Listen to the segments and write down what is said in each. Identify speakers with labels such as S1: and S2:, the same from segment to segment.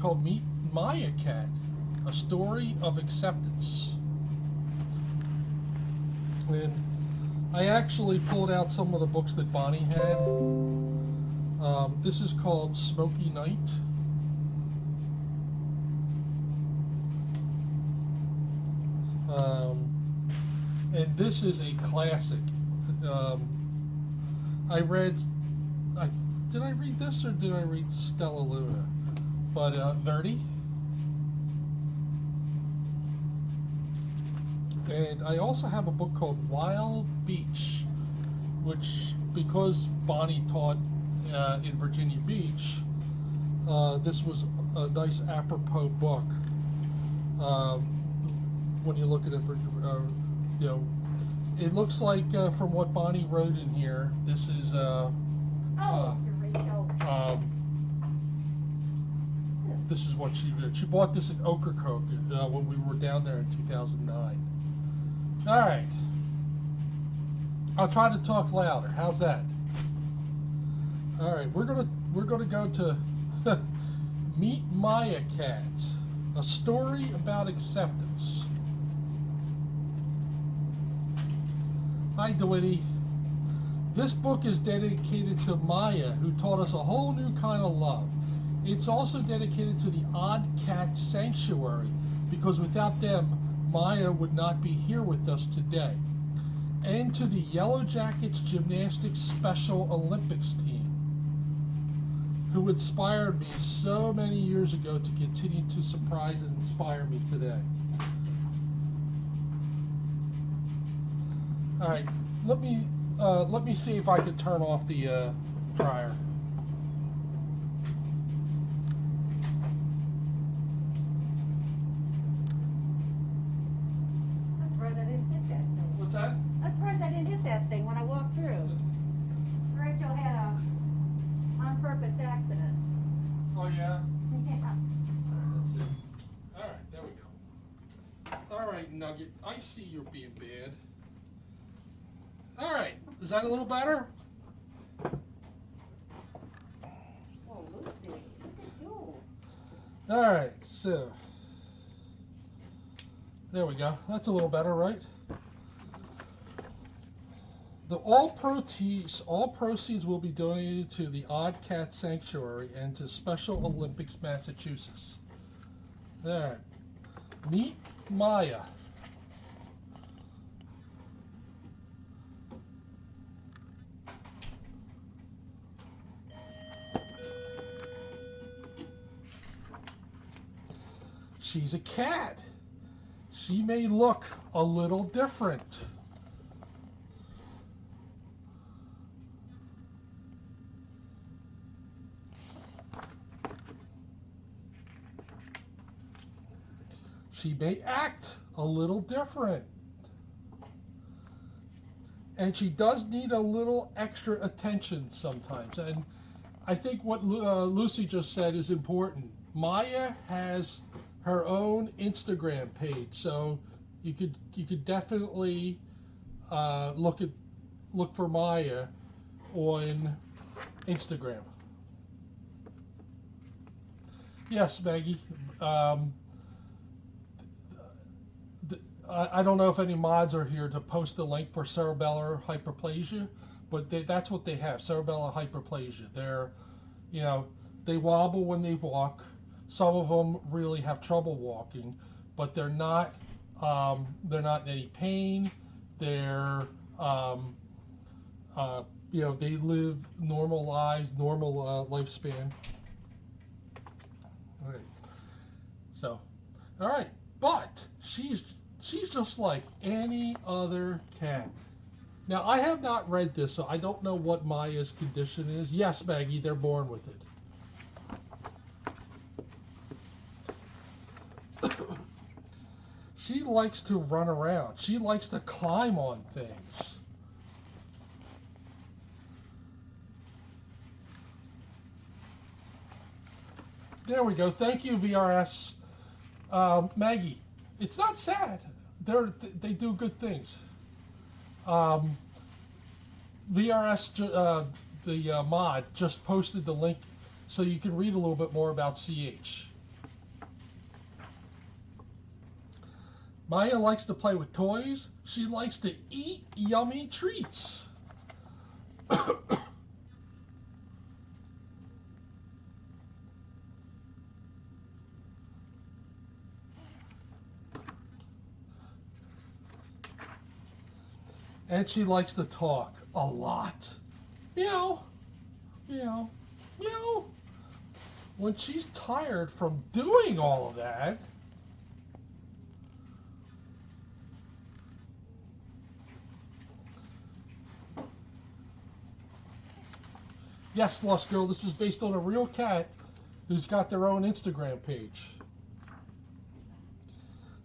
S1: called Meet Maya Cat, A Story of Acceptance. And I actually pulled out some of the books that Bonnie had. This is called Smoky Night. And this is a classic. Did I read this or did I read Stella Luna? But Verdi. And I also have a book called Wild Beach, which, because Bonnie taught in Virginia Beach, this was a nice apropos book. When you look at it, you know, it looks like from what Bonnie wrote in here, this is this is what she did. She bought this at Ocracoke when we were down there in 2009. All right, I'll try to talk louder. How's that? All right, we're gonna go to Meet Maya Cat, A Story About Acceptance. Hi, DeWitty. This book is dedicated to Maya, who taught us a whole new kind of love. It's also dedicated to the Odd Cat Sanctuary, because without them, Maya would not be here with us today. And to the Yellow Jackets Gymnastics Special Olympics team, who inspired me so many years ago to continue to surprise and inspire me today. All right, let me see if I can turn off the dryer.
S2: I'm surprised I didn't hit that thing.
S1: What's that?
S2: I'm surprised I didn't hit that thing when I walked through. Rachel had a on-purpose accident.
S1: Oh yeah.
S2: Yeah.
S1: Let's see. All right, there we go. All right, Nugget, I see you're being bad. All right, is that a little better?
S2: Oh, Lucy, look at you.
S1: All right, so there we go. That's a little better, right? All proceeds will be donated to the Odd Cat Sanctuary and to Special Olympics Massachusetts. All right, Meet Maya. She's a cat. She may look a little different. She may act a little different. And she does need a little extra attention sometimes. And I think what Lucy just said is important. Maya has her own Instagram page, so you could definitely look for Maya on Instagram. Yes, Maggie. I don't know if any mods are here to post a link for cerebellar hyperplasia, but that's what they have, cerebellar hyperplasia. They're, you know, they wobble when they walk. Some of them really have trouble walking, but they're not in any pain. They're, you know, they live normal lives, normal lifespan. All right. So, all right, but she's just like any other cat. Now, I have not read this, so I don't know what Maya's condition is. Yes, Maggie, they're born with it. She likes to run around. She likes to climb on things. There we go. Thank you, VRS. Maggie, it's not sad. They do good things. VRS, the mod, just posted the link so you can read a little bit more about CH. Maya likes to play with toys. She likes to eat yummy treats. And she likes to talk a lot. Meow, meow, meow. When she's tired from doing all of that, yes, Lost Girl, this was based on a real cat who's got their own Instagram page.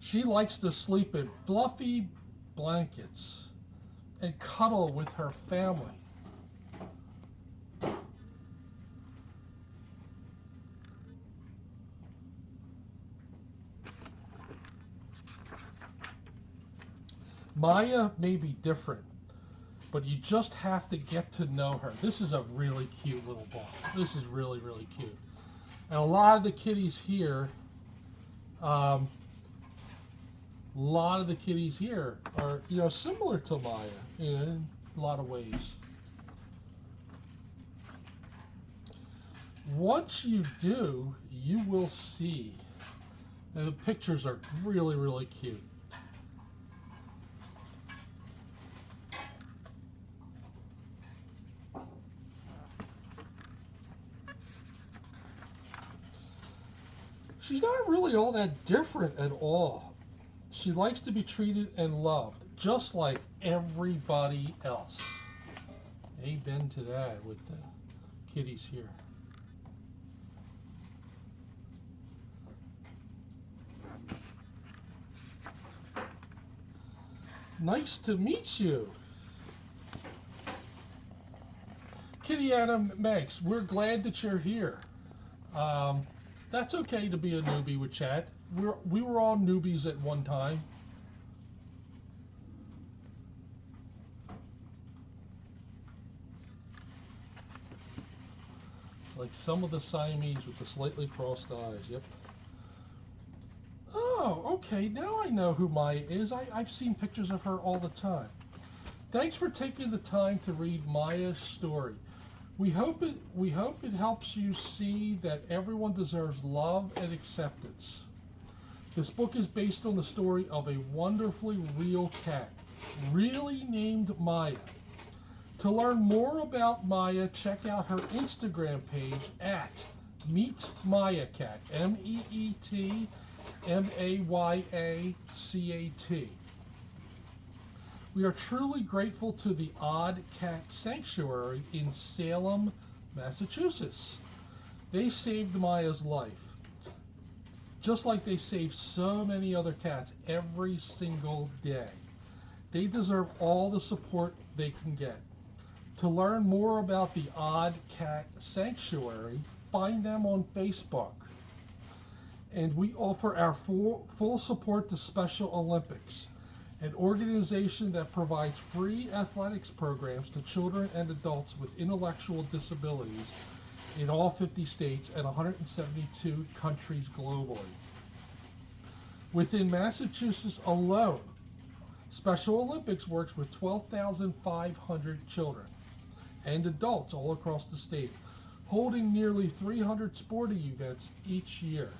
S1: She likes to sleep in fluffy blankets and cuddle with her family. Maya may be different, but you just have to get to know her. This is a really cute little book. This is really, really cute. And a lot of the kitties here, are, similar to Maya in a lot of ways. Once you do, you will see. And the pictures are really, really cute. She's not really all that different at all. She likes to be treated and loved, just like everybody else. Amen to that with the kitties here. Nice to meet you. Kitty Adam Megs, we're glad that you're here. That's okay to be a newbie with chat. We were all newbies at one time. Like some of the Siamese with the slightly crossed eyes, yep. Oh, okay, now I know who Maya is. I've seen pictures of her all the time. Thanks for taking the time to read Maya's story. We hope it helps you see that everyone deserves love and acceptance. This book is based on the story of a wonderfully real cat, really named Maya. To learn more about Maya, check out her Instagram page at Meet Maya Cat, MEETMAYACAT. We are truly grateful to the Odd Cat Sanctuary in Salem, Massachusetts. They saved Maya's life, just like they save so many other cats every single day. They deserve all the support they can get. To learn more about the Odd Cat Sanctuary, find them on Facebook. And we offer our full support to Special Olympics, an organization that provides free athletics programs to children and adults with intellectual disabilities in all 50 states and 172 countries globally. Within Massachusetts alone, Special Olympics works with 12,500 children and adults all across the state, holding nearly 300 sporting events each year.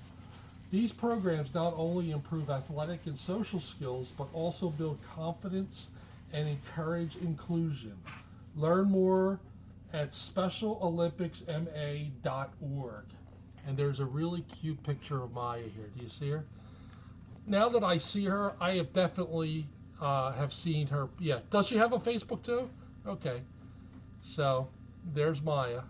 S1: These programs not only improve athletic and social skills, but also build confidence and encourage inclusion. Learn more at specialolympicsma.org. And there's a really cute picture of Maya here. Do you see her? Now that I see her, I have definitely have seen her. Yeah. Does she have a Facebook too? Okay. So there's Maya.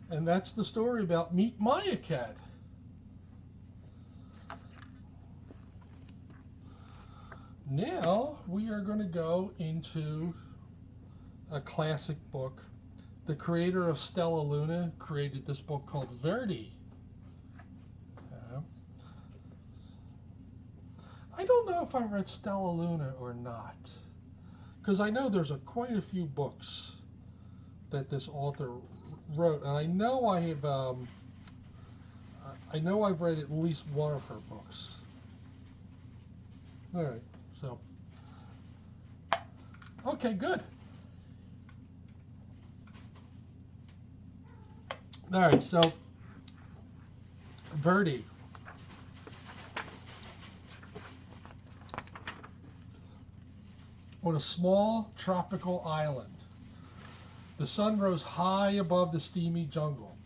S1: And that's the story about Meet Maya Cat. Now we are going to go into a classic book. The creator of Stella Luna created this book called Verdi. I don't know if I read Stella Luna or not, because I know there's quite a few books that this author wrote, and I know I know I've read at least one of her books. All right, so okay, good. All right, so Verdi. On a small tropical island, the sun rose high above the steamy jungle.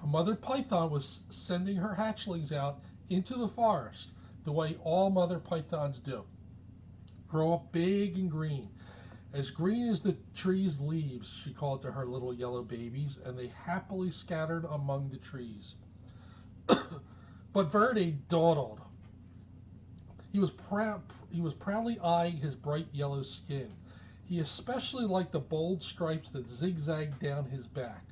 S1: A mother python was sending her hatchlings out into the forest the way all mother pythons do. Grow up big and green as the tree's leaves, she called to her little yellow babies, and they happily scattered among the trees. But Verdi dawdled. He was proudly eyeing his bright yellow skin. He especially liked the bold stripes that zigzagged down his back.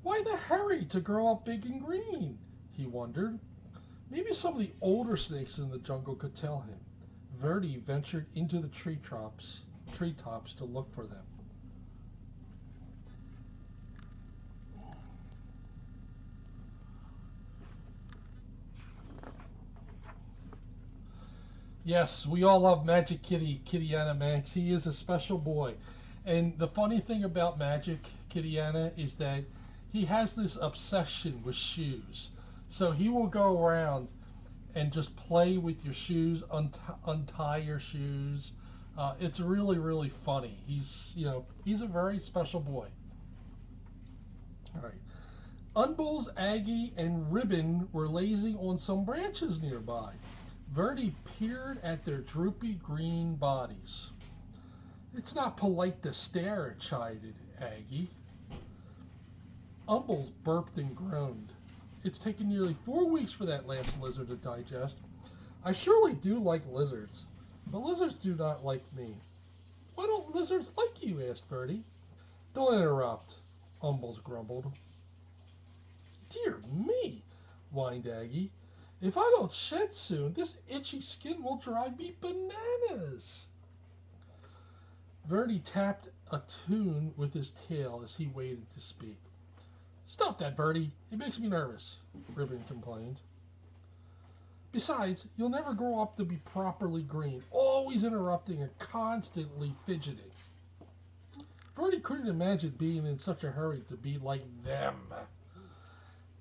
S1: Why the hurry to grow up big and green? He wondered. Maybe some of the older snakes in the jungle could tell him. Verdi ventured into the treetops to look for them. Yes, we all love Magic Kittyana Max. He is a special boy. And the funny thing about Magic Kittyana is that he has this obsession with shoes. So he will go around and just play with your shoes, untie your shoes. It's really, really funny. He's a very special boy. All right. Unbulls, Aggie, and Ribbon were lazing on some branches nearby. Verdi peered at their droopy green bodies. It's not polite to stare, chided Aggie. Umbles burped and groaned. It's taken nearly 4 weeks for that last lizard to digest. I surely do like lizards, but lizards do not like me. Why don't lizards like you? Asked Verdi. Don't interrupt, Umbles grumbled. Dear me, whined Aggie. If I don't shed soon, this itchy skin will drive me bananas. Verdi tapped a tune with his tail as he waited to speak. Stop that, Verdi. It makes me nervous, Ribbon complained. Besides, you'll never grow up to be properly green, always interrupting and constantly fidgeting. Verdi couldn't imagine being in such a hurry to be like them.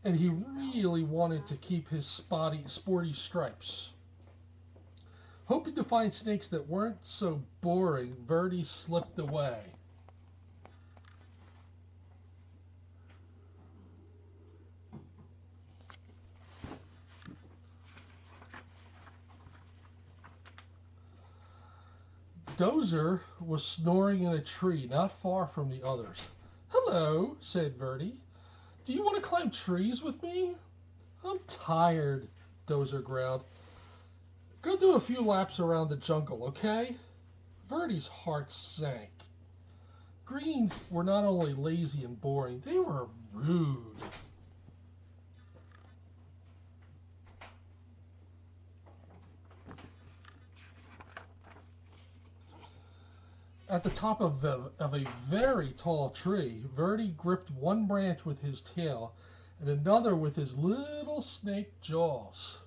S1: And he really wanted to keep his sporty stripes. Hoping to find snakes that weren't so boring, Verdi slipped away. Dozer was snoring in a tree not far from the others. Hello, said Verdi. Do you want to climb trees with me? I'm tired, Dozer growled. Go do a few laps around the jungle, okay? Verdi's heart sank. Greens were not only lazy and boring, they were rude. At the top of a very tall tree, Verdi gripped one branch with his tail and another with his little snake jaws.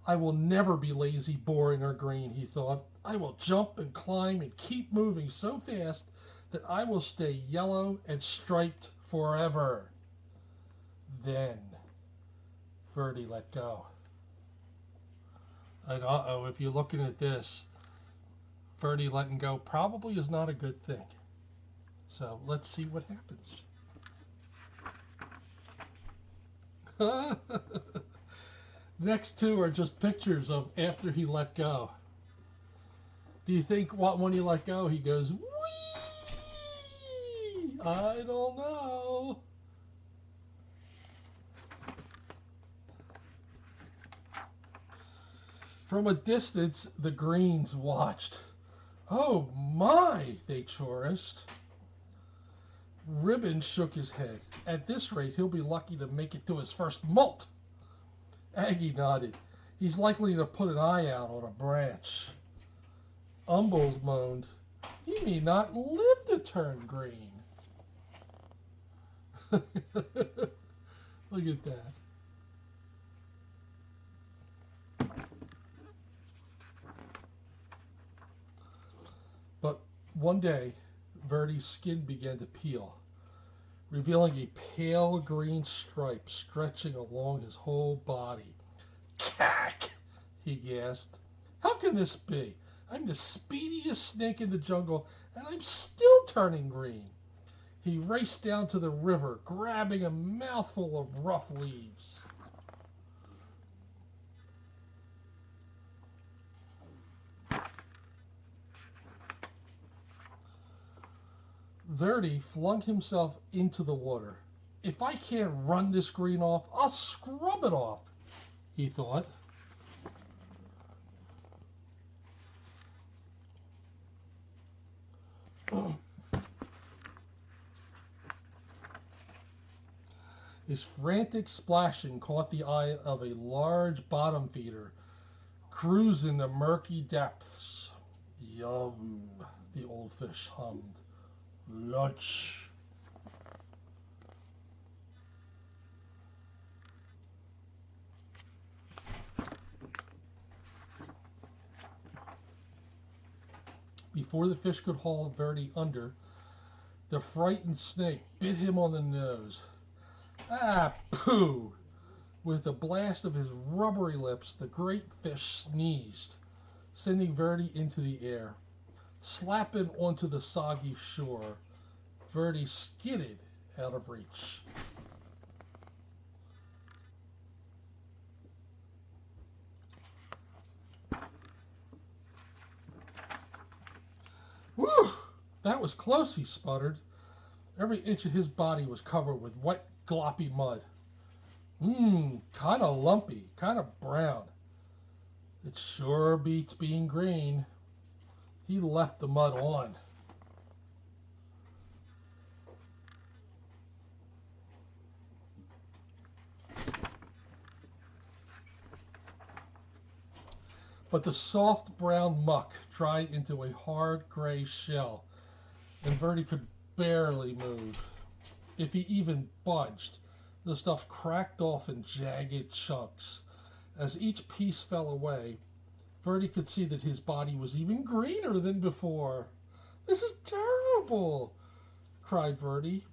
S1: I will never be lazy, boring, or green, he thought. I will jump and climb and keep moving so fast that I will stay yellow and striped forever. Then Verdi let go. And uh-oh, if you're looking at this, Verdi letting go probably is not a good thing. So let's see what happens. Next two are just pictures of after he let go. Do you think when he let go, he goes, whee? I don't know. From a distance, the greens watched. Oh my, they chorused. Ribbon shook his head. At this rate, he'll be lucky to make it to his first molt. Aggie nodded. He's likely to put an eye out on a branch. Umbles moaned. He may not live to turn green. Look at that. But one day, Verdi's skin began to peel, revealing a pale green stripe stretching along his whole body. Cack! He gasped. How can this be? I'm the speediest snake in the jungle, and I'm still turning green. He raced down to the river, grabbing a mouthful of rough leaves. Verdi flung himself into the water. If I can't run this green off, I'll scrub it off, he thought. His frantic splashing caught the eye of a large bottom feeder, cruising the murky depths. Yum, the old fish hummed. Lunch. Before the fish could haul Verdi under, the frightened snake bit him on the nose. Ah, pooh! With a blast of his rubbery lips, the great fish sneezed, sending Verdi into the air. Slapping onto the soggy shore, Verdi skidded out of reach. Whew! That was close, he sputtered. Every inch of his body was covered with wet, gloppy mud. Kind of lumpy, kind of brown. It sure beats being green. He left the mud on. But the soft brown muck dried into a hard gray shell, and Verdi could barely move. If he even budged, the stuff cracked off in jagged chunks. As each piece fell away, Verdi could see that his body was even greener than before. This is terrible, cried Verdi.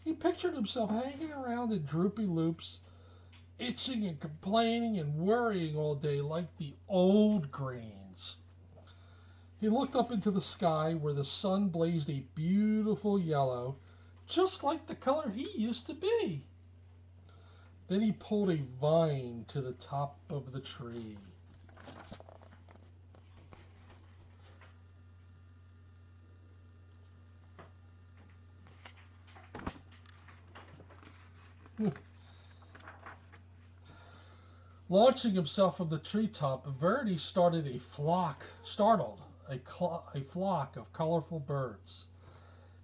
S1: He pictured himself hanging around in droopy loops, itching and complaining and worrying all day like the old greens. He looked up into the sky where the sun blazed a beautiful yellow, just like the color he used to be. Then he pulled a vine to the top of the tree. Launching himself from the treetop, Verdi startled a flock of colorful birds.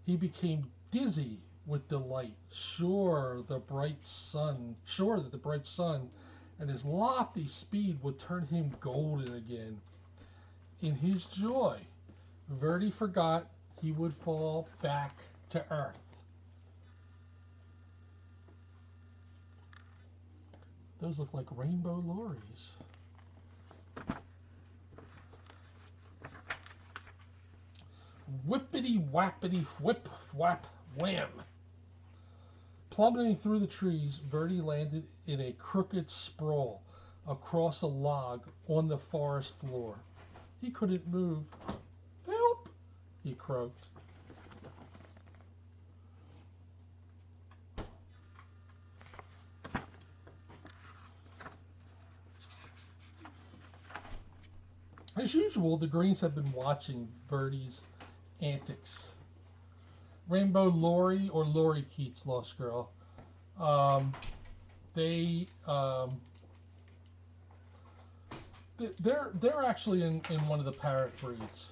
S1: He became dizzy with delight, sure that the bright sun and his lofty speed would turn him golden again. In his joy, Verdi forgot he would fall back to earth. Those look like rainbow lorries. Whippity whappity whip whap wham. Plummeting through the trees, Verdi landed in a crooked sprawl across a log on the forest floor. He couldn't move. Help! He croaked. As usual, the Greens had been watching Verdi's antics. Rainbow Lori or Lori Keats, Lost Girl. They're actually in one of the parrot breeds.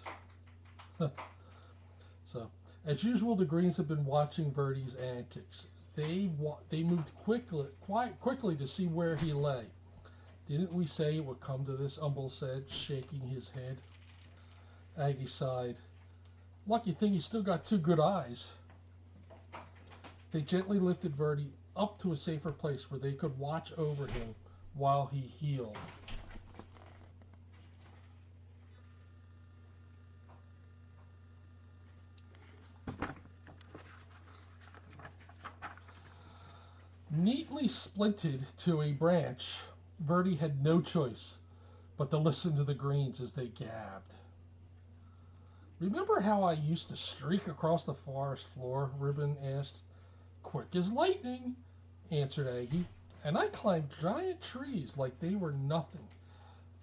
S1: So, as usual, the Greens have been watching Verdi's antics. They moved quite quickly to see where he lay. Didn't we say it would come to this? Umble said, shaking his head. Aggie sighed. Lucky thing he's still got two good eyes. They gently lifted Verdi up to a safer place where they could watch over him while he healed. Neatly splinted to a branch, Verdi had no choice but to listen to the greens as they gabbed. "Remember how I used to streak across the forest floor?" Ribbon asked. "Quick as lightning," answered Aggie. "And I climbed giant trees like they were nothing.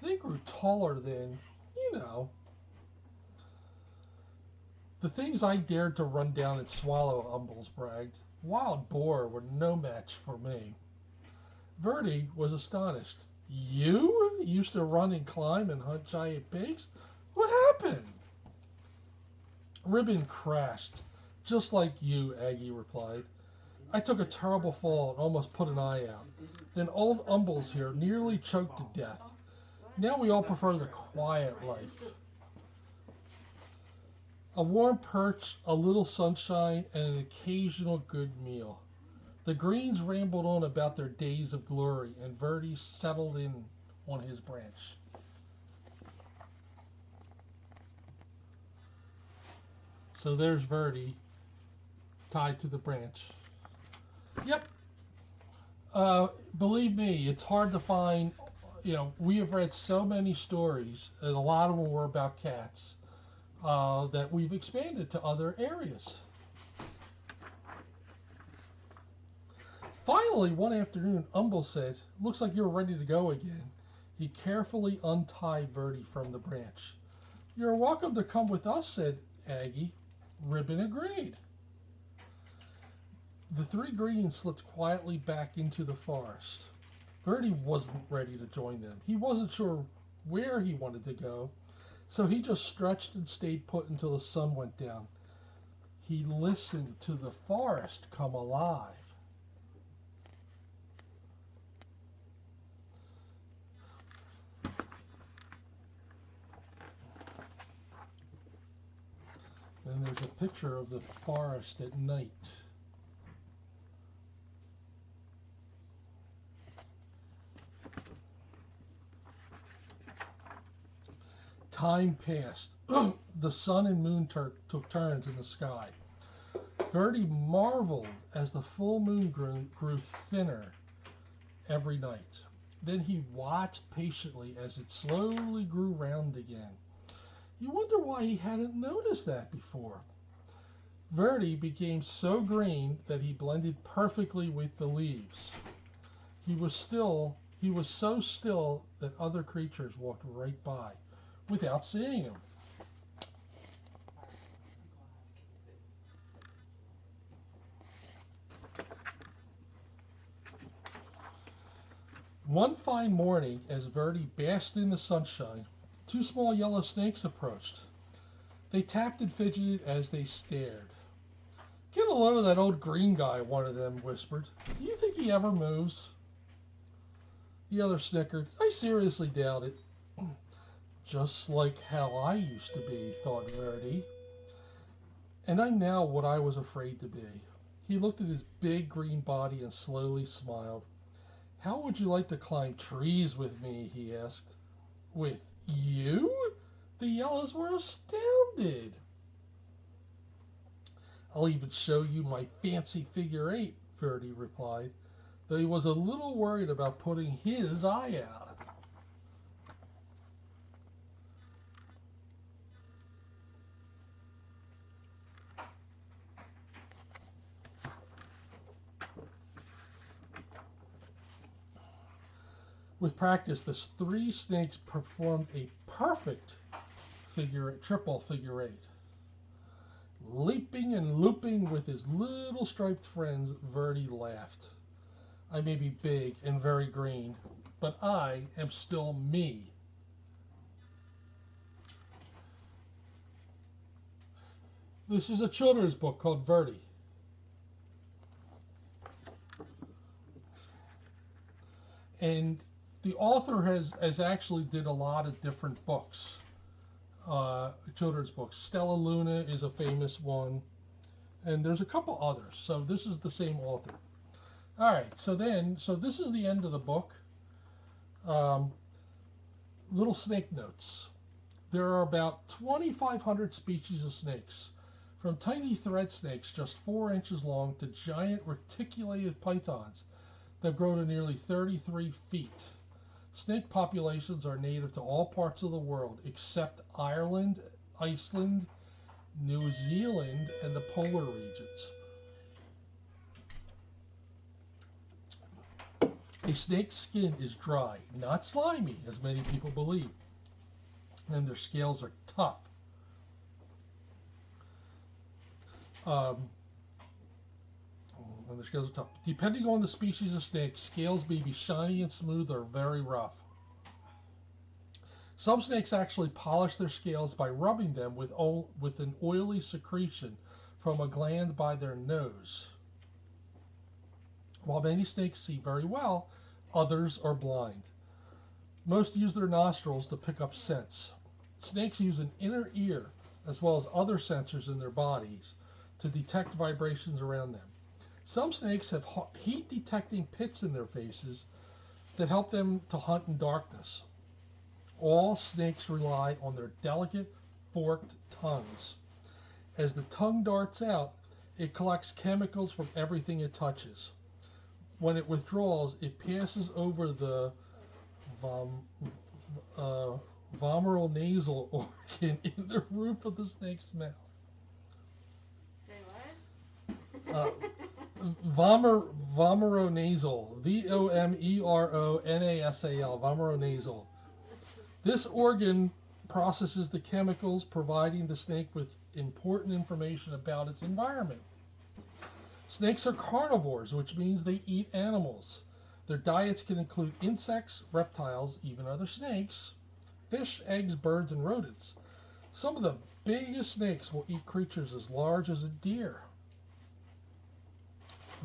S1: They grew taller than, you know." "The things I dared to run down and swallow," Umbles bragged. "Wild boar were no match for me." Verdi was astonished. "You used to run and climb and hunt giant pigs? What happened?" "Ribbon crashed, just like you," Aggie replied. "I took a terrible fall and almost put an eye out. Then old Umbles here nearly choked to death. Now we all prefer the quiet life. A warm perch, a little sunshine, and an occasional good meal." The greens rambled on about their days of glory, and Verdi settled in on his branch. So there's Verdi tied to the branch. Yep. Believe me, it's hard to find. We have read so many stories, and a lot of them were about cats, that we've expanded to other areas. Finally, one afternoon, Umble said, "Looks like you're ready to go again." He carefully untied Verdi from the branch. "You're welcome to come with us," said Aggie. Ribbon agreed. The three greens slipped quietly back into the forest. Verdi wasn't ready to join them. He wasn't sure where he wanted to go, so he just stretched and stayed put until the sun went down. He listened to the forest come alive. And there's a picture of the forest at night. Time passed. The sun and moon took turns in the sky. Verdi marveled as the full moon grew thinner every night. Then he watched patiently as it slowly grew round again. You wonder why he hadn't noticed that before. Verdi became so green that he blended perfectly with the leaves. He was so still that other creatures walked right by without seeing him. One fine morning, as Verdi basked in the sunshine, two small yellow snakes approached. They tapped and fidgeted as they stared. "Get a load of that old green guy," one of them whispered. "Do you think he ever moves?" The other snickered. "I seriously doubt it." "Just like how I used to be," thought Verdi. "And I'm now what I was afraid to be." He looked at his big green body and slowly smiled. "How would you like to climb trees with me?" he asked. "With you?" The yellows were astounded. "I'll even show you my fancy figure eight," Verdi replied, though he was a little worried about putting his eye out. With practice, the three snakes performed a perfect triple figure eight. Leaping and looping with his little striped friends, Verdi laughed. "I may be big and very green, but I am still me." This is a children's book called Verdi. And the author has actually did a lot of different books, children's books. Stella Luna is a famous one. And there's a couple others. So this is the same author. All right. So this is the end of the book. Little snake notes. There are about 2,500 species of snakes, from tiny thread snakes just 4 inches long to giant reticulated pythons that grow to nearly 33 feet. Snake populations are native to all parts of the world except Ireland, Iceland, New Zealand, and the polar regions. A snake's skin is dry, not slimy, as many people believe, and their scales are tough. And their scales are tough. Depending on the species of snake, scales may be shiny and smooth or very rough. Some snakes actually polish their scales by rubbing them with an oily secretion from a gland by their nose. While many snakes see very well, others are blind. Most use their nostrils to pick up scents. Snakes use an inner ear as well as other sensors in their bodies to detect vibrations around them. Some snakes have heat-detecting pits in their faces that help them to hunt in darkness. All snakes rely on their delicate, forked tongues. As the tongue darts out, it collects chemicals from everything it touches. When it withdraws, it passes over the vomeronasal organ in the roof of the snake's mouth.
S2: Say what?
S1: Vomeronasal, Vomeronasal, vomeronasal. This organ processes the chemicals, providing the snake with important information about its environment. Snakes are carnivores, which means they eat animals. Their diets can include insects, reptiles, even other snakes, fish, eggs, birds, and rodents. Some of the biggest snakes will eat creatures as large as a deer.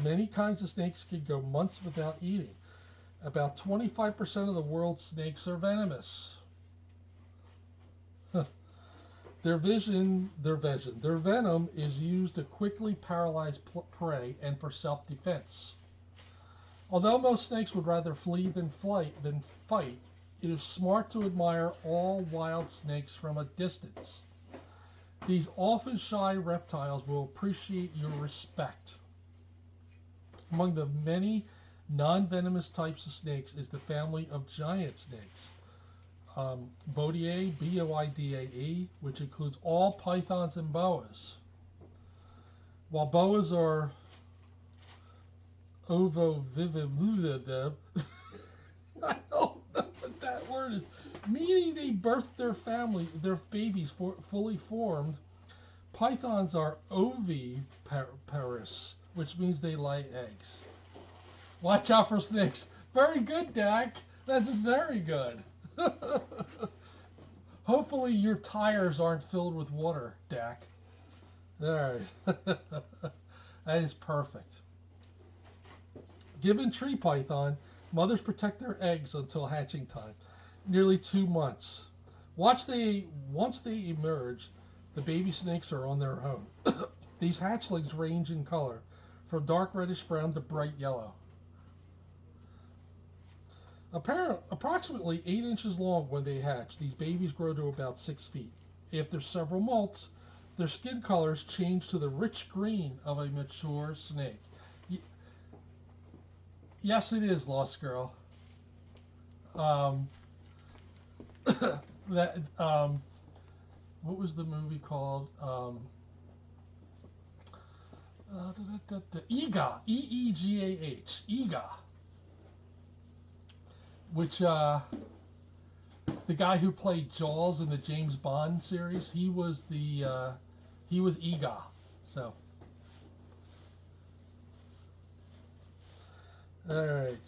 S1: Many kinds of snakes can go months without eating. About 25% of the world's snakes are venomous. Their venom is used to quickly paralyze prey and for self-defense. Although most snakes would rather flee than fight, it is smart to admire all wild snakes from a distance. These often shy reptiles will appreciate your respect. Among the many non-venomous types of snakes is the family of giant snakes. Boidae, B-O-I-D-A-E, which includes all pythons and boas. While boas are ovoviviviviv, I don't know what that word is, meaning they birth their babies fully formed. Pythons are oviparous, which means they lay eggs. Watch out for snakes. Very good, Dak. That's very good. Hopefully your tires aren't filled with water, Dak. All right. That is perfect. Given tree python, mothers protect their eggs until hatching time, nearly 2 months. Once they emerge, the baby snakes are on their own. These hatchlings range in color from dark reddish brown to bright yellow. Approximately 8 inches long when they hatch, these babies grow to about 6 feet. After several molts, their skin colors change to the rich green of a mature snake. Yes, it is, Lost Girl. What was the movie called? Ega, E-E-G-A-H, Ega. Which the guy who played Jaws in the James Bond series, he was Ega. So, all right.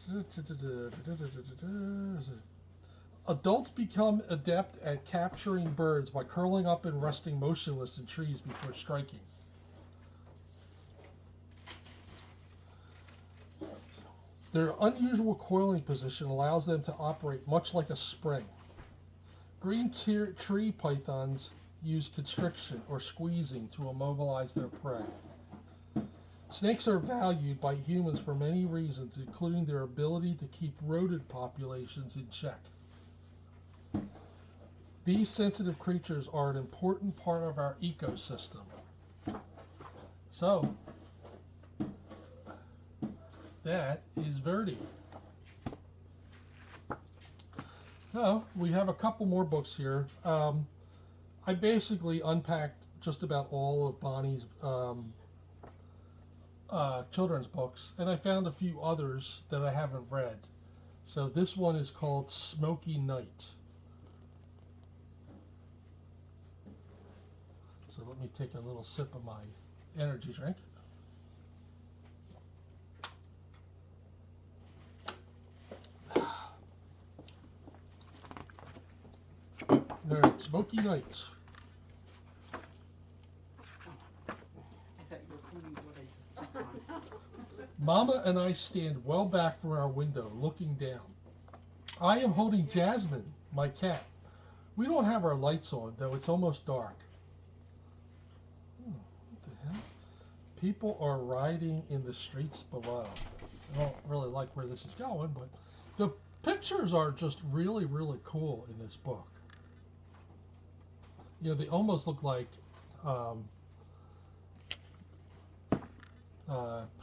S1: Adults become adept at capturing birds by curling up and resting motionless in trees before striking. Their unusual coiling position allows them to operate much like a spring. Green tree pythons use constriction or squeezing to immobilize their prey. Snakes are valued by humans for many reasons, including their ability to keep rodent populations in check. These sensitive creatures are an important part of our ecosystem. So, that is Verdi. Now, we have a couple more books here. I basically unpacked just about all of Bonnie's children's books, and I found a few others that I haven't read. So this one is called Smoky Night. So let me take a little sip of my energy drink. All right, Smoky Night. Mama and I stand well back from our window, looking down. I am holding Jasmine, my cat. We don't have our lights on, though it's almost dark. What the hell? People are riding in the streets below. I don't really like where this is going, but the pictures are just really, really cool in this book. You know, they almost look like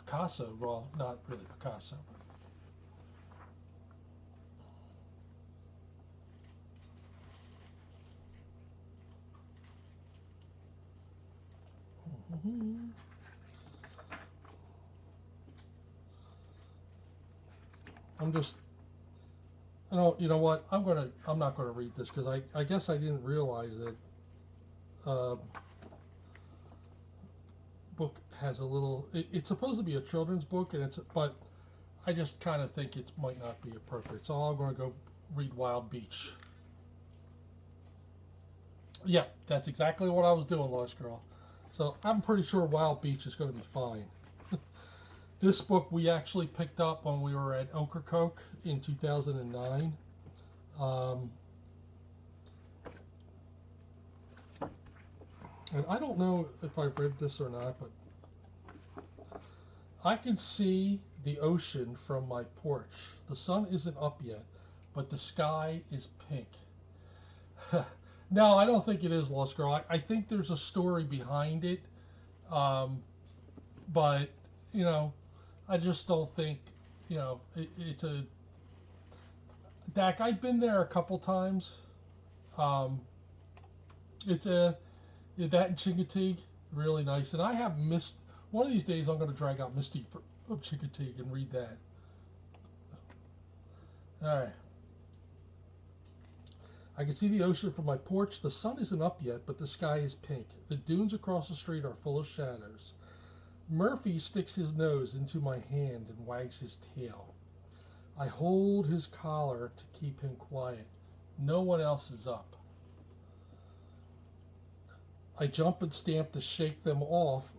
S1: Picasso. Well, not really Picasso. You know what? I'm not gonna read this because I guess I didn't realize that book has a little. It's supposed to be a children's book, and but I just kind of think it might not be appropriate. So I'm gonna go read Wild Beach. Yeah, that's exactly what I was doing, Lost Girl. So I'm pretty sure Wild Beach is going to be fine. This book we actually picked up when we were at Ocracoke in 2009. And I don't know if I've read this or not, but I can see the ocean from my porch. The sun isn't up yet, but the sky is pink. No, I don't think it is, Lost Girl. I think there's a story behind it, but, you know, I just don't think, you know, it's a... Dak, I've been there a couple times. It's that in Chincoteague, really nice. And I have missed... One of these days I'm going to drag out Misty of Chincoteague and read that. All right. I can see the ocean from my porch. The sun isn't up yet, but the sky is pink. The dunes across the street are full of shadows. Murphy sticks his nose into my hand and wags his tail. I hold his collar to keep him quiet. No one else is up. I jump and stamp to shake them off.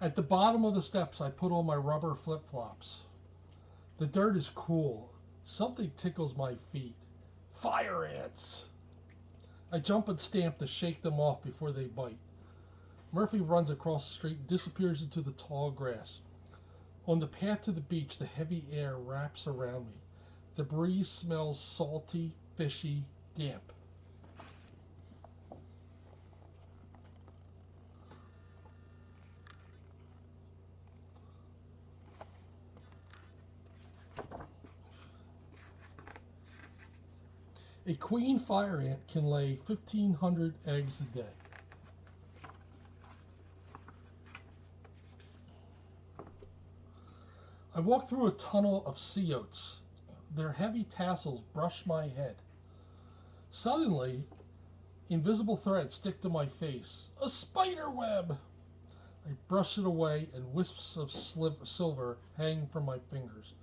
S1: At the bottom of the steps, I put on my rubber flip-flops. The dirt is cool. Something tickles my feet. Fire ants! I jump and stamp to shake them off before they bite. Murphy runs across the street and disappears into the tall grass. On the path to the beach, the heavy air wraps around me. The breeze smells salty, fishy, damp. A queen fire ant can lay 1,500 eggs a day. I walk through a tunnel of sea oats. Their heavy tassels brush my head. Suddenly, invisible threads stick to my face. A spider web! I brush it away and wisps of silver hang from my fingers.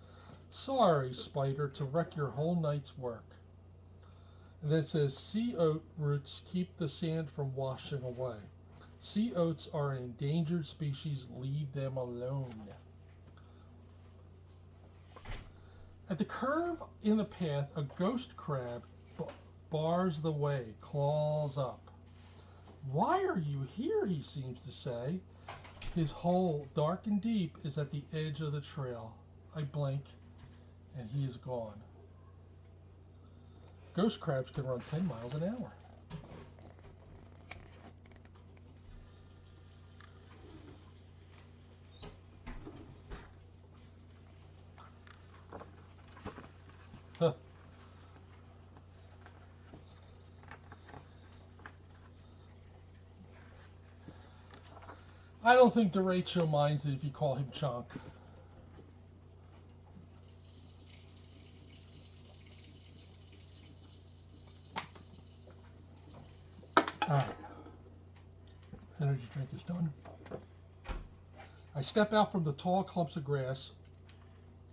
S1: Sorry, spider, to wreck your whole night's work. And then it says, sea oat roots keep the sand from washing away. Sea oats are an endangered species. Leave them alone. At the curve in the path, a ghost crab bars the way, claws up. Why are you here, he seems to say. His hole, dark and deep, is at the edge of the trail. I blink, and he is gone. Ghost crabs can run 10 miles an hour. Huh. I don't think Derecho minds it if you call him Chunk. Alright. Energy drink is done. I step out from the tall clumps of grass,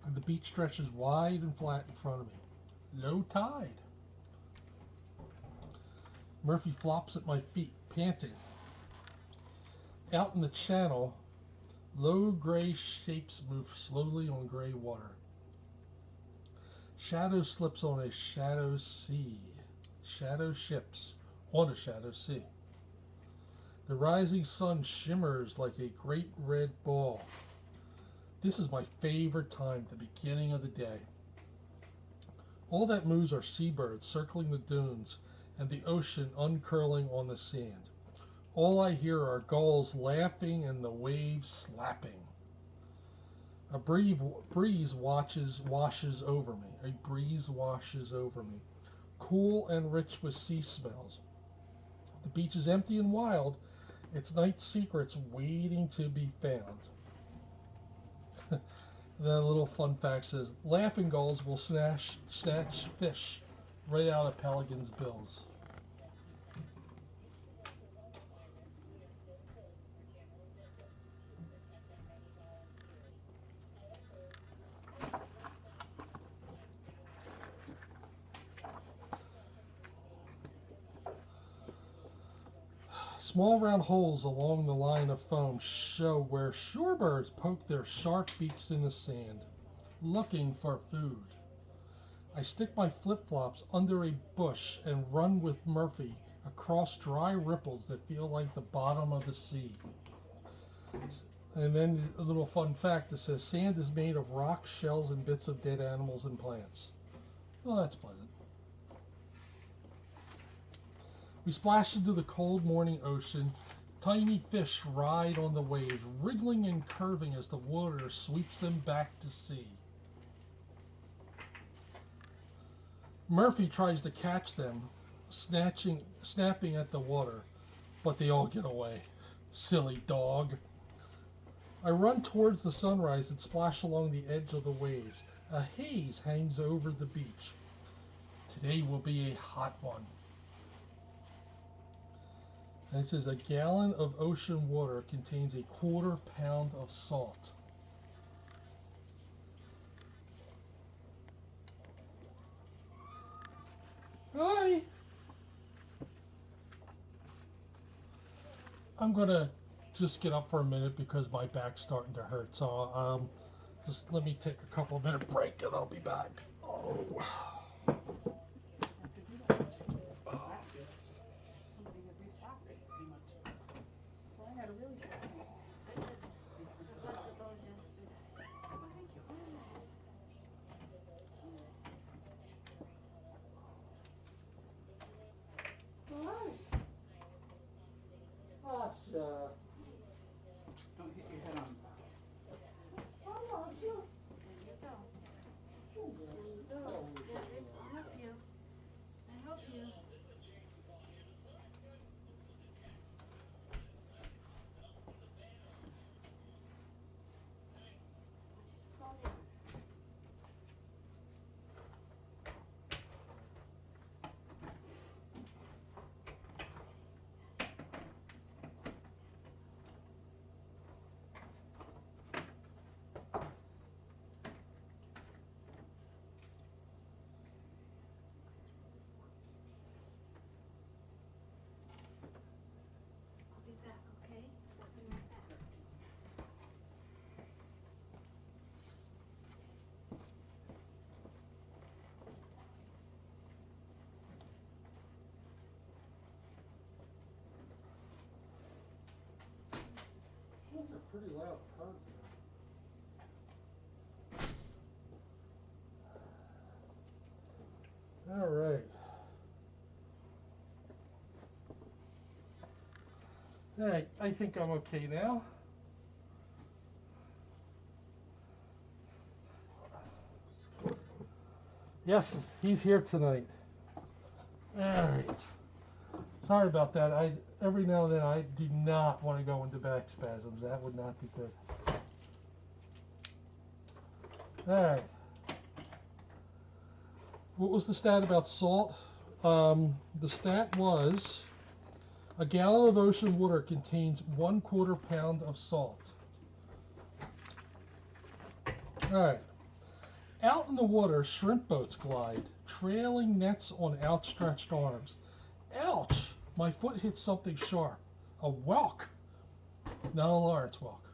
S1: and the beach stretches wide and flat in front of me. Low tide. Murphy flops at my feet, panting. Out in the channel, low gray shapes move slowly on gray water. Shadow slips on a shadow sea. Shadow ships on a shadow sea. The rising sun shimmers like a great red ball. This is my favorite time, the beginning of the day. All that moves are seabirds circling the dunes and the ocean uncurling on the sand. All I hear are gulls laughing and the waves slapping. A breeze washes over me. A breeze washes over me, cool and rich with sea smells. The beach is empty and wild, its night secrets waiting to be found. The little fun fact says, laughing gulls will snatch fish right out of pelicans' bills. Small round holes along the line of foam show where shorebirds poke their sharp beaks in the sand, looking for food. I stick my flip-flops under a bush and run with Murphy across dry ripples that feel like the bottom of the sea. And then a little fun fact that says sand is made of rocks, shells, and bits of dead animals and plants. Well, that's pleasant. We splash into the cold morning ocean. Tiny fish ride on the waves, wriggling and curving as the water sweeps them back to sea. Murphy tries to catch them, snapping at the water, but they all get away. Silly dog. I run towards the sunrise and splash along the edge of the waves. A haze hangs over the beach. Today will be a hot one. And it says a gallon of ocean water contains a quarter-pound of salt. Hi. I'm gonna just get up for a minute because my back's starting to hurt. So just let me take a couple minute break and I'll be back. Oh.
S3: Don't hit your head on.
S2: There you go. There you go. If you
S4: pretty loud current there.
S1: All right. All right, I think I'm okay now. Yes, he's here tonight. All right. Sorry about that. Every now and then I do not want to go into back spasms. That would not be good. All right. What was the stat about salt? The stat was a gallon of ocean water contains 1/4 pound of salt. All right. Out in the water, shrimp boats glide, trailing nets on outstretched arms. Ouch! My foot hit something sharp. A whelk. Not a Lawrence whelk.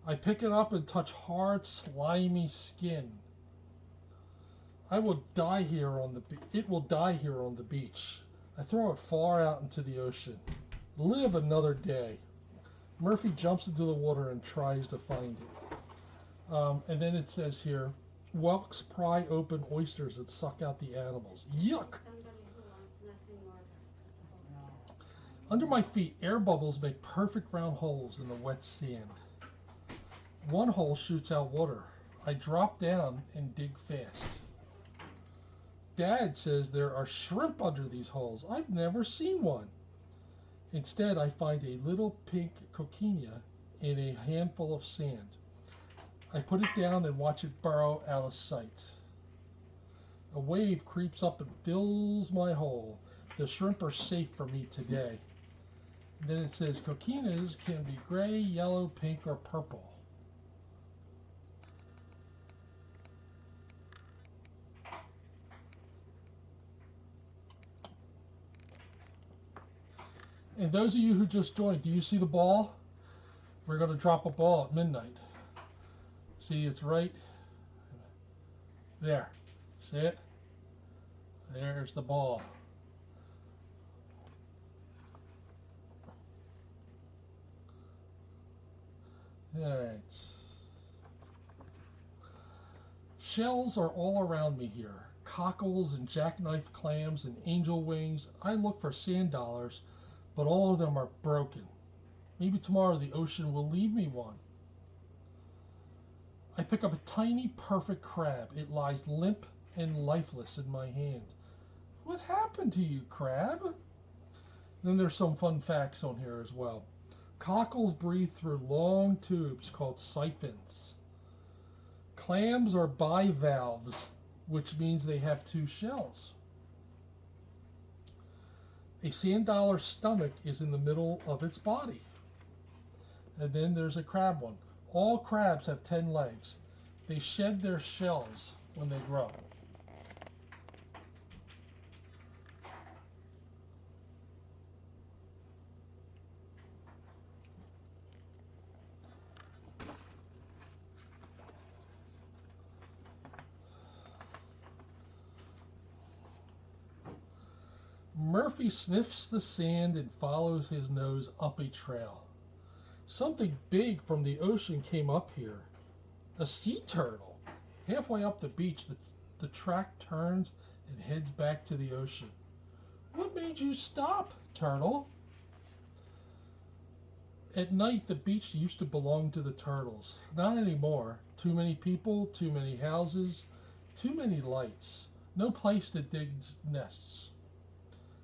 S1: I pick it up and touch hard, slimy skin. I will die here on the it will die here on the beach. I throw it far out into the ocean. Live another day. Murphy jumps into the water and tries to find it. And then it says here, whelks pry open oysters and suck out the animals. Yuck! Under my feet, air bubbles make perfect round holes in the wet sand. One hole shoots out water. I drop down and dig fast. Dad says there are shrimp under these holes. I've never seen one. Instead, I find a little pink coquina in a handful of sand. I put it down and watch it burrow out of sight. A wave creeps up and fills my hole. The shrimp are safe for me today. And then it says coquinas can be gray, yellow, pink, or purple. And those of you who just joined, do you see the ball? We're going to drop a ball at midnight. See, it's right there. See it? There's the ball. All right. Shells are all around me here. Cockles and jackknife clams and angel wings. I look for sand dollars, but all of them are broken. Maybe tomorrow the ocean will leave me one. I pick up a tiny, perfect crab. It lies limp and lifeless in my hand. What happened to you, crab? Then there's some fun facts on here as well. Cockles breathe through long tubes called siphons. Clams are bivalves, which means they have two shells. A sand dollar's stomach is in the middle of its body. And then there's a crab one. All crabs have 10 legs. They shed their shells when they grow. Murphy sniffs the sand and follows his nose up a trail. Something big from the ocean came up here. A sea turtle. Halfway up the beach, the track turns and heads back to the ocean. What made you stop, turtle? At night, the beach used to belong to the turtles. Not anymore. Too many people, too many houses, too many lights. No place to dig nests.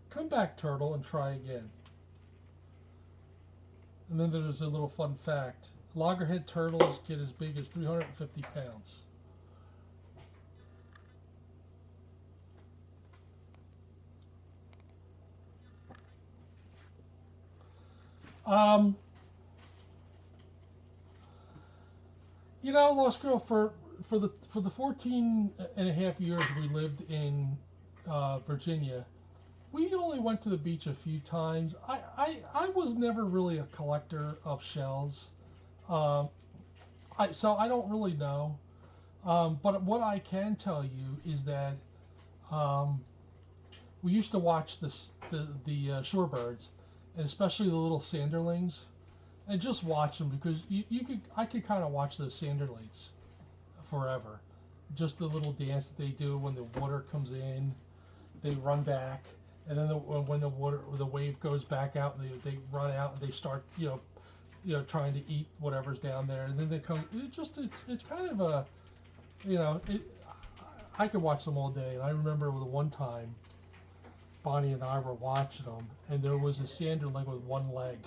S1: Come back, turtle, and try again. And then there's a little fun fact. Loggerhead turtles get as big as 350 pounds. You know, Lost Girl, for the 14 and a half years we lived in Virginia, we only went to the beach a few times. I was never really a collector of shells. So I don't really know. But what I can tell you is that we used to watch the shorebirds, and especially the little sanderlings. and just watch them because I could kind of watch those Sanderlings forever. Just the little dance that they do when the water comes in, they run back, and then when the wave goes back out, they run out and they start trying to eat whatever's down there, and then they come. It's kind of a I could watch them all day. And I remember the one time Bonnie and I were watching them, and there was a Sanderling with one leg.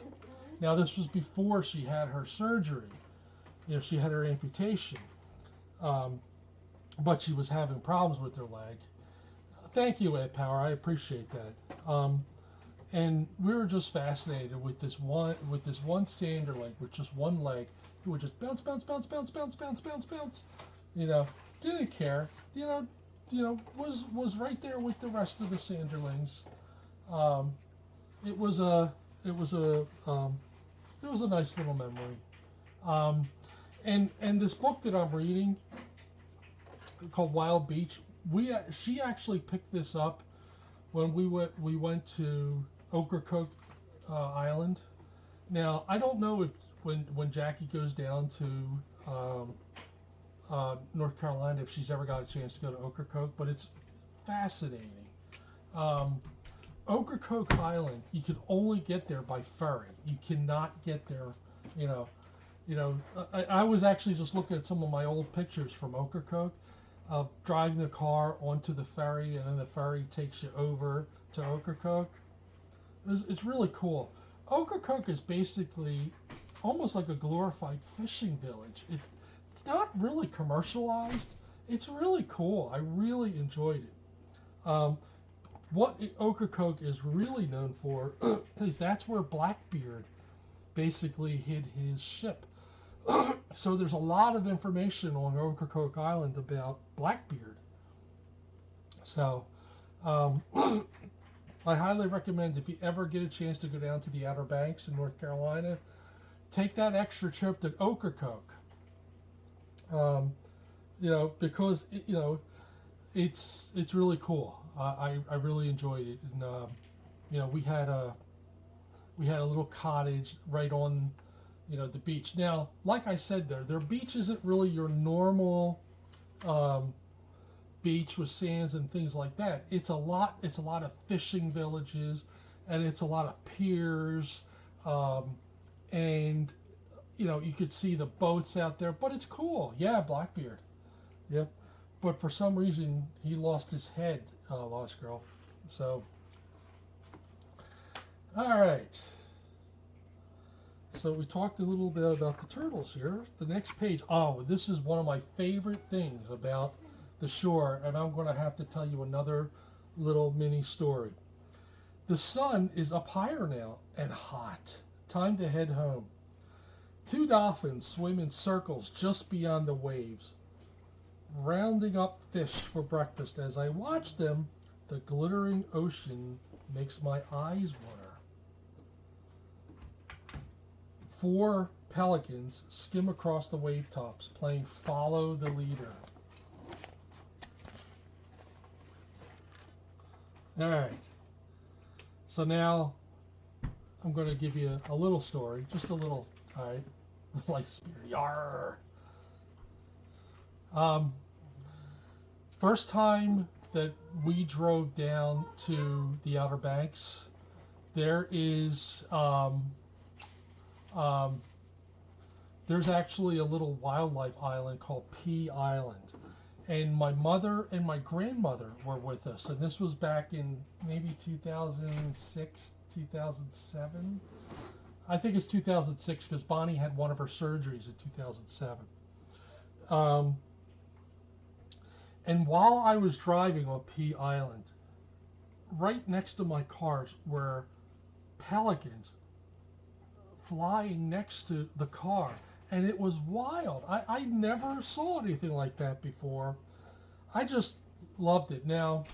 S1: Now this was before she had her surgery. She had her amputation, but she was having problems with her leg. Thank you, Ed Power. I appreciate that. And we were just fascinated with this one Sanderling with just one leg, who would just bounce, bounce, bounce, bounce, bounce, bounce, bounce, bounce. Didn't care. Was right there with the rest of the Sanderlings. It was a nice little memory. And this book that I'm reading called Wild Beach, she actually picked this up when we went to Ocracoke Island. Now I don't know if when Jackie goes down to North Carolina, if she's ever got a chance to go to Ocracoke, but it's fascinating. Ocracoke Island, you can only get there by ferry. You cannot get there, I was actually just looking at some of my old pictures from Ocracoke, of driving the car onto the ferry, and then the ferry takes you over to Ocracoke. It's really cool. Ocracoke is basically almost like a glorified fishing village. It's not really commercialized. It's really cool. I really enjoyed it. What Ocracoke is really known for is that's where Blackbeard basically hid his ship. So there's a lot of information on Ocracoke Island about Blackbeard. So I highly recommend, if you ever get a chance to go down to the Outer Banks in North Carolina, take that extra trip to Ocracoke. Because it's really cool. I really enjoyed it, and we had a little cottage right on the beach. Now, like I said, their beach isn't really your normal beach with sands and things like that. It's a lot of fishing villages, and it's a lot of piers, and you could see the boats out there, but it's cool. Yeah, Blackbeard. Yep. But for some reason, he lost his head, Lost Girl. So, all right. So we talked a little bit about the turtles here. The next page. Oh, this is one of my favorite things about the shore, and I'm going to have to tell you another little mini story. The sun is up higher now and hot. Time to head home. 2 dolphins swim in circles just beyond the waves, rounding up fish for breakfast. As I watch them, the glittering ocean makes my eyes water. 4 pelicans skim across the wave tops, playing Follow the Leader. All right. So now I'm going to give you a little story, just a little. All right. Life spirit. Yarr. First time that we drove down to the Outer Banks, there is there's actually a little wildlife island called Pea Island, and my mother and my grandmother were with us, and this was back in maybe 2006, 2007. I think it's 2006 because Bonnie had one of her surgeries in 2007. And while I was driving on Pea Island, right next to my cars were pelicans flying next to the car, and it was wild. I never saw anything like that before. I just loved it. Now,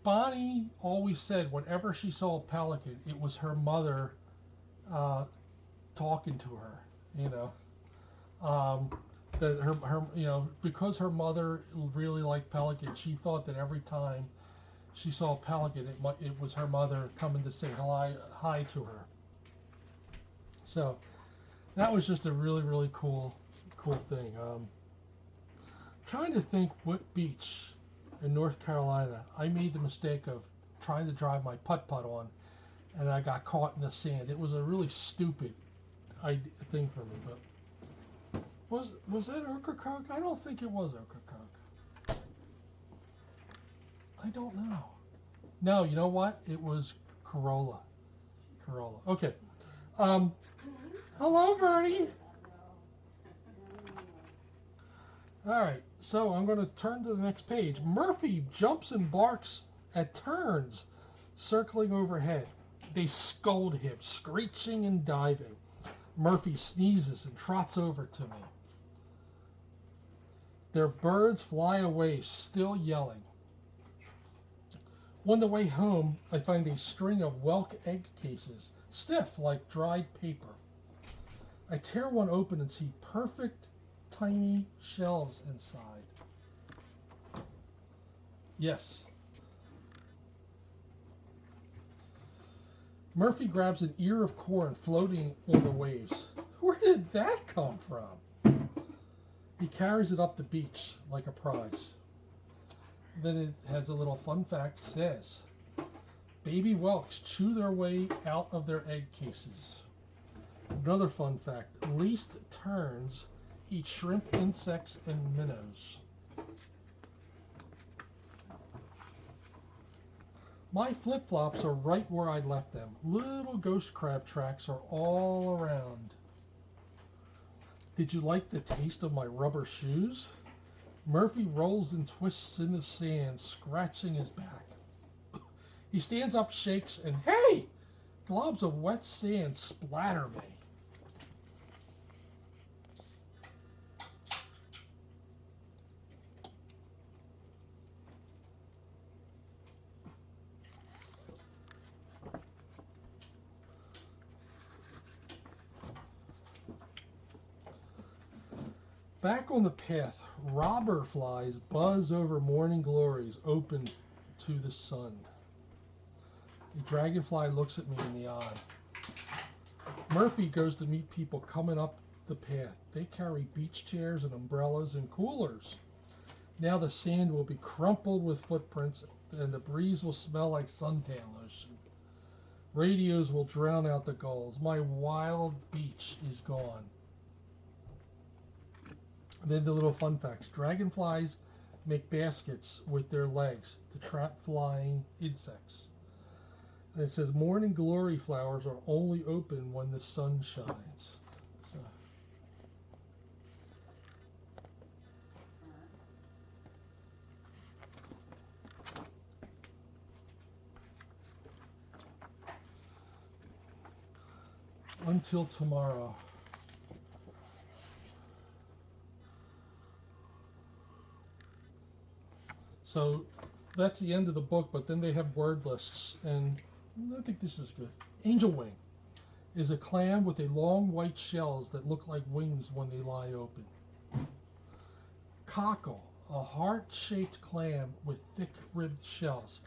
S1: Bonnie always said whenever she saw a pelican, it was her mother talking to her, that her because her mother really liked pelicans, she thought that every time she saw a pelican, it was her mother coming to say hi to her. So that was just a really, really cool thing. Trying to think what beach in North Carolina I made the mistake of trying to drive my putt-putt on, and I got caught in the sand. It was a really stupid thing for me, but was that Ocracoke? I don't think it was Ocracoke. I don't know. No, you know what? It was Corolla. Okay. Hello, Verdi. All right, so I'm going to turn to the next page. Murphy jumps and barks at terns circling overhead. They scold him, screeching and diving. Murphy sneezes and trots over to me. Their birds fly away, still yelling. On the way home, I find a string of whelk egg cases, stiff like dried paper. I tear one open and see perfect tiny shells inside. Yes. Murphy grabs an ear of corn floating on the waves. Where did that come from? He carries it up the beach like a prize. Then it has a little fun fact. It says, baby whelks chew their way out of their egg cases. Another fun fact, least terns eat shrimp, insects, and minnows. My flip-flops are right where I left them. Little ghost crab tracks are all around. Did you like the taste of my rubber shoes? Murphy rolls and twists in the sand, scratching his back. He stands up, shakes, and hey! Globs of wet sand splatter me. Back on the path, robber flies buzz over morning glories open to the sun. A dragonfly looks at me in the eye. Murphy goes to meet people coming up the path. They carry beach chairs and umbrellas and coolers. Now the sand will be crumpled with footprints and the breeze will smell like suntan lotion. Radios will drown out the gulls. My wild beach is gone. Then the little fun facts. Dragonflies make baskets with their legs to trap flying insects. And it says morning glory flowers are only open when the sun shines. Until tomorrow. So that's the end of the book, but then they have word lists, and I think this is good. Angel wing is a clam with a long white shells that look like wings when they lie open. Cockle, a heart-shaped clam with thick-ribbed shells.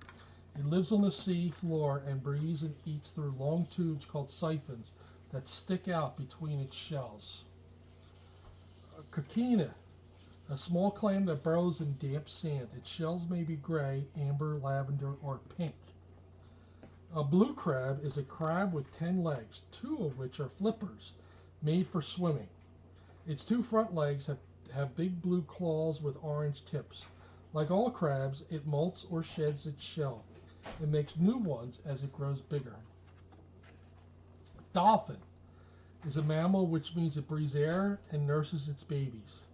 S1: It lives on the sea floor and breathes and eats through long tubes called siphons that stick out between its shells. Coquina, a small clam that burrows in damp sand. Its shells may be gray, amber, lavender, or pink. A blue crab is a crab with 10 legs, 2 of which are flippers, made for swimming. Its 2 front legs have big blue claws with orange tips. Like all crabs, it molts or sheds its shell. It makes new ones as it grows bigger. Dolphin is a mammal, which means it breathes air and nurses its babies.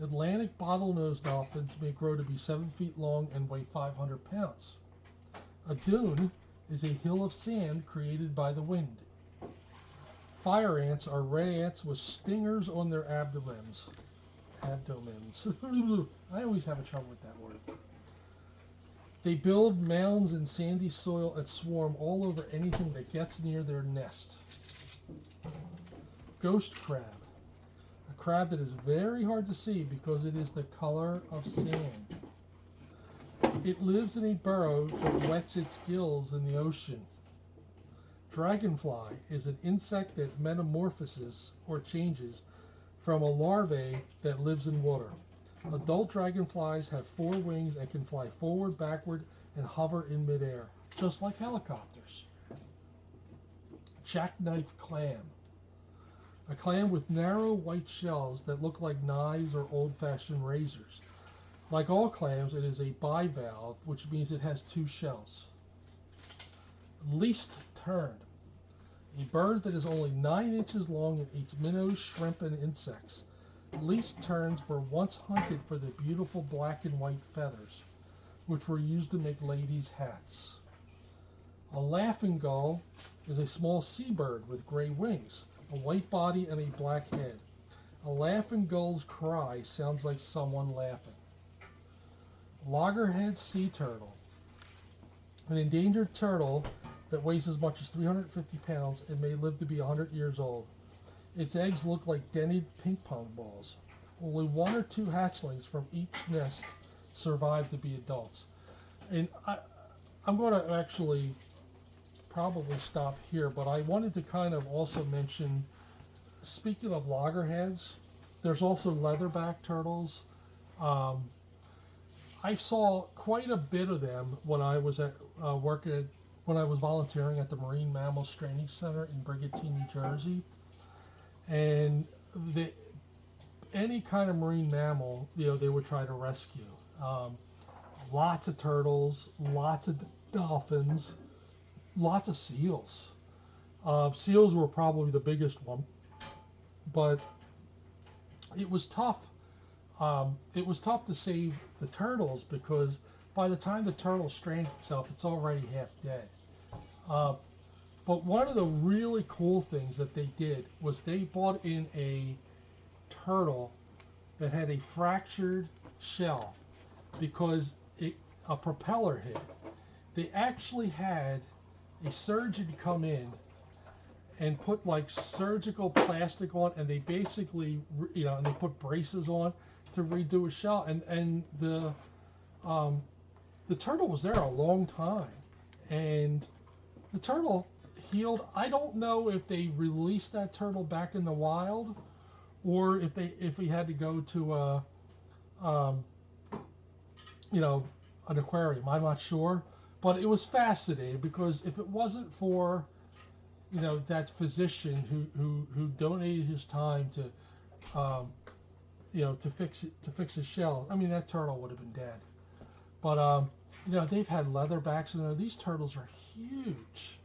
S1: Atlantic bottlenose dolphins may grow to be 7 feet long and weigh 500 pounds. A dune is a hill of sand created by the wind. Fire ants are red ants with stingers on their abdomens. I always have a trouble with that word. They build mounds in sandy soil and swarm all over anything that gets near their nest. Ghost crab. A crab that is very hard to see because it is the color of sand. It lives in a burrow that wets its gills in the ocean. Dragonfly is an insect that metamorphoses or changes from a larvae that lives in water. Adult dragonflies have 4 wings and can fly forward, backward, and hover in midair, just like helicopters. Jackknife clam. A clam with narrow white shells that look like knives or old-fashioned razors. Like all clams, it is a bivalve, which means it has 2 shells. Least tern. A bird that is only 9 inches long and eats minnows, shrimp, and insects. Least terns were once hunted for their beautiful black and white feathers, which were used to make ladies' hats. A laughing gull is a small seabird with gray wings, a white body, and a black head. A laughing gull's cry sounds like someone laughing. Loggerhead sea turtle. An endangered turtle that weighs as much as 350 pounds and may live to be 100 years old. Its eggs look like dented ping pong balls. Only 1 or 2 hatchlings from each nest survive to be adults. And I'm going to actually probably stop here, but I wanted to kind of also mention, speaking of loggerheads, there's also leatherback turtles. I saw quite a bit of them when I was when I was volunteering at the Marine Mammals Training Center in Brigantine, New Jersey. And any kind of marine mammal, they would try to rescue. Lots of turtles, lots of dolphins, lots of seals. Seals were probably the biggest one, but it was tough. It was tough to save the turtles because by the time the turtle strands itself, it's already half dead. But one of the really cool things that they did was they brought in a turtle that had a fractured shell because a propeller hit. They actually had a surgeon come in and put like surgical plastic on, and they basically, and they put braces on to redo a shell. And the turtle was there a long time, and the turtle healed. I don't know if they released that turtle back in the wild, or if we had to go to an aquarium. I'm not sure, but it was fascinating because if it wasn't for that physician who donated his time to to fix his shell, I mean, that turtle would have been dead. But they've had leatherbacks in there. These turtles are huge.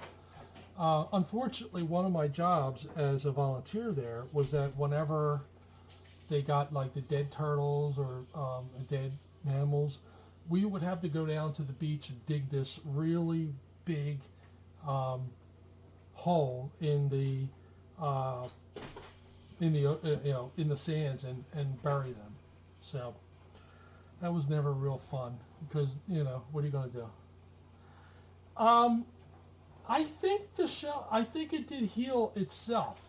S1: Unfortunately, one of my jobs as a volunteer there was that whenever they got like the dead turtles or dead mammals, we would have to go down to the beach and dig this really big hole in the sands and bury them. So that was never real fun because what are you going to do? I think the shell, I think it did heal itself.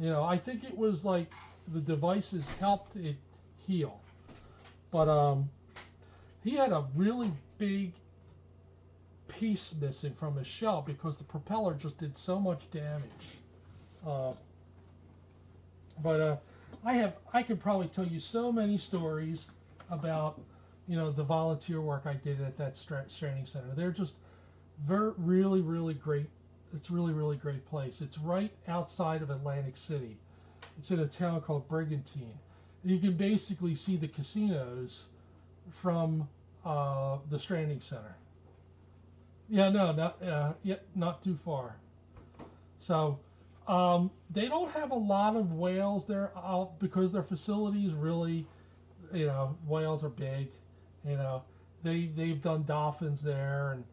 S1: I think it was like the devices helped it heal. But he had a really big piece missing from his shell because the propeller just did so much damage. I could probably tell you so many stories about the volunteer work I did at that training center. They're just really great. It's really great place. It's right outside of Atlantic City. It's in a town called Brigantine. And you can basically see the casinos from the training center. Yeah, no, not too far. So they don't have a lot of whales there because their facilities really, whales are big. They've done dolphins there, and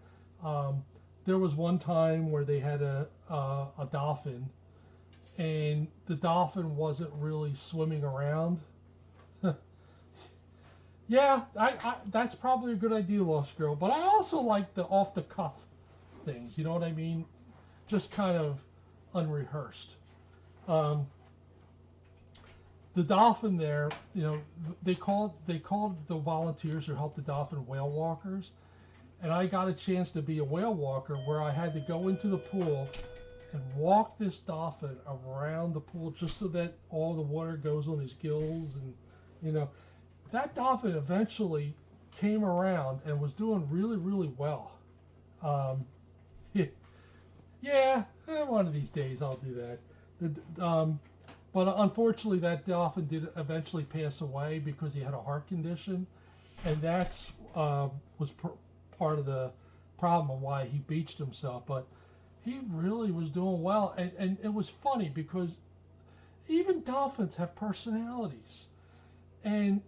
S1: there was one time where they had a dolphin, and the dolphin wasn't really swimming around. Yeah, that's probably a good idea, Lost Girl. But I also like the off-the-cuff things. You know what I mean? Just kind of unrehearsed. The dolphin there, they called the volunteers who helped the dolphin whale walkers, And I got a chance to be a whale walker where I had to go into the pool and walk this dolphin around the pool just so that all the water goes on his gills. And, you know, that dolphin eventually came around and was doing really, really well. Yeah, one of these days I'll do that. But unfortunately, that dolphin did eventually pass away because he had a heart condition, and that's was part of the problem of why he beached himself. But he really was doing well, and it was funny because even dolphins have personalities. And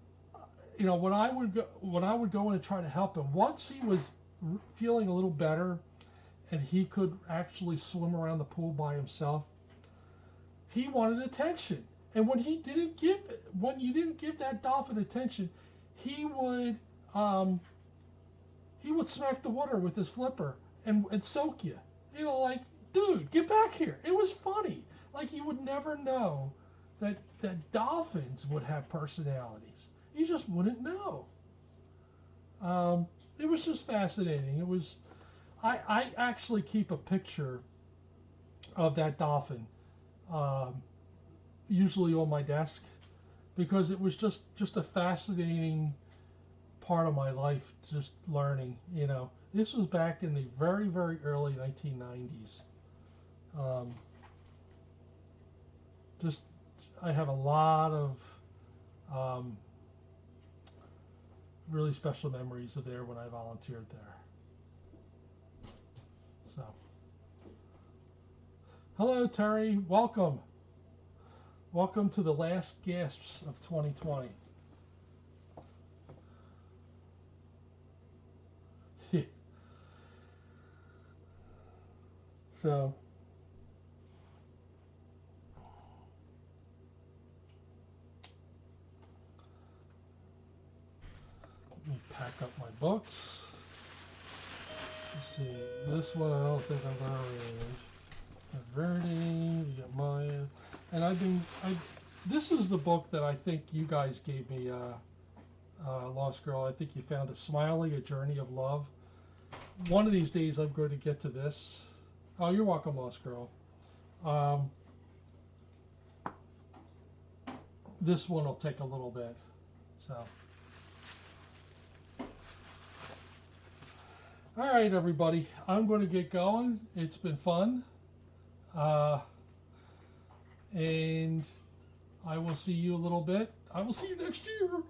S1: you know, when I would go in and try to help him, once he was feeling a little better and he could actually swim around the pool by himself, he wanted attention. And when you didn't give that dolphin attention, he would smack the water with his flipper and soak you. You know, like, dude, get back here. It was funny. Like, you would never know that dolphins would have personalities. You just wouldn't know. It was just fascinating. It was. I actually keep a picture of that dolphin, usually on my desk, because it was just a fascinating part of my life, just learning. You know, this was back in the very, very early 1990s. Just, I have a lot of really special memories of there when I volunteered there. So, hello Terry, welcome. Welcome to the last gasps of 2020. So, let me pack up my books. Let's see, this one I don't think I'm going to read. Verdi, you got Maya. And this is the book that I think you guys gave me, Lost Girl. I think you found it, Smiley, A Journey of Love. One of these days I'm going to get to this. Oh, you're welcome, Lost Girl. This one will take a little bit. So, all right, everybody. I'm going to get going. It's been fun. And I will see you a little bit. I will see you next year.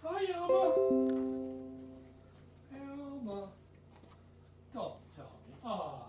S1: Hi, Elma. Elma. Don't tell me. Ah.